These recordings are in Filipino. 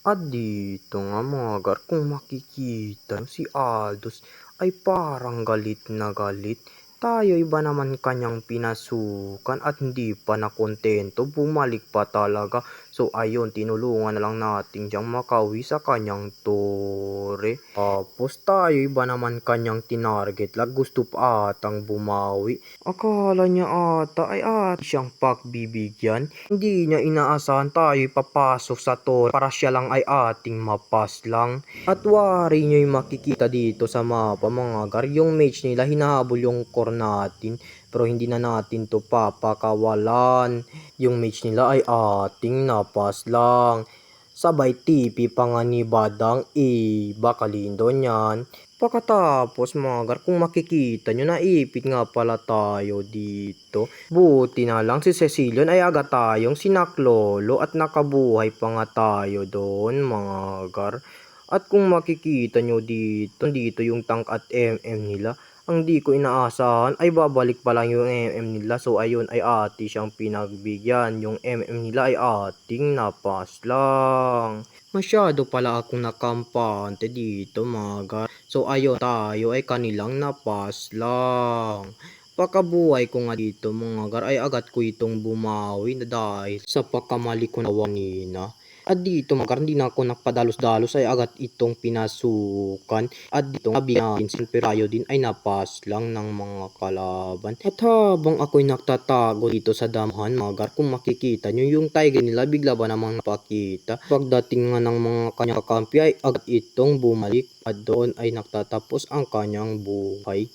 At dito nga mga gar, kung makikita si Aldous ay parang galit na galit. Tayo'y ba naman kanyang pinasukan at hindi pa nakontento, bumalik pa talaga. So ayun, tinulungan na lang natin siyang makauwi sa kanyang tore. Tapos tayo'y ba naman kanyang tinarget lang, gusto pa atang bumawi. Akala niya ata ay siyang pagbibigyan. Hindi niya inaasahan tayo'y papasok sa tore para siya lang ay ating mapas lang. At wari nyo'y makikita dito sa mapa mga gar, yung mage nila hinahabol yung core natin. Pero hindi na natin to papakawalan. Yung mage nila ay ating napas lang. Sabay TP pa nga ni Badang Bakalindo niyan. Pagkatapos mga gar, kung makikita nyo, naipit nga pala tayo dito. Buti na lang si Cecilion ay agad tayong sinaklolo at nakabuhay pa nga tayo doon mga gar. At kung makikita nyo dito yung tank at MM nila. Ang di ko inaasahan ay babalik pa lang yung MM nila. So ayun ay ati siyang pinagbigyan. Yung MM nila ay ating napas lang. Masyado pala akong nakampante dito mga gar. So ayun, tayo ay kanilang napas lang. Pagkabuhay ko nga dito mga gar ay agad ko itong bumawi na dahil sa pagkamali ko na kanina. At dito mga gar, hindi na ako nakpadalos-dalos ay agad itong pinasukan. At dito nga binansin pero tayo din ay napas lang ng mga kalaban. At habang ako'y nagtatago dito sa damahan mga gar, kung makikita nyo yung tiger nila bigla ba namang napakita. Pagdating nga ng mga kanyang kakampi ay agad itong bumalik. At doon ay nagtatapos ang kanyang buhay.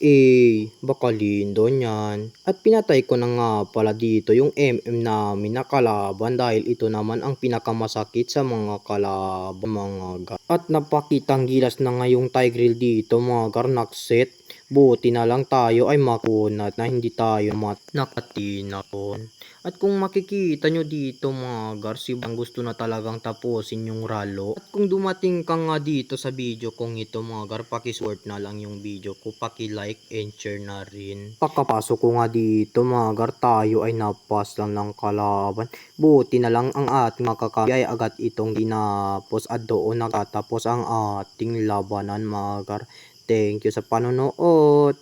Bakalindo niyan. At pinatay ko na nga pala dito yung MM namin na kalaban dahil ito naman ang pinakamasakit sa mga kalaban mga gar. At napakitang gilas na nga yung Tigreal dito mga gar, nakset. Buti na lang tayo ay makunat na hindi tayo nakatinapon. At kung makikita nyo dito mga gar, si Bang gusto na talagang tapusin yung ralo. At kung dumating ka nga dito sa video kong ito mga gar, pakisupport na lang yung video ko, paki-like and share na rin. Pagkapasok ko nga dito mga gar, tayo ay napas lang ng kalaban. Buti na lang ang ating makakampi ay agad itong dinapos at doon nagtatapos ang ating labanan mga gar. Thank you sa panonood.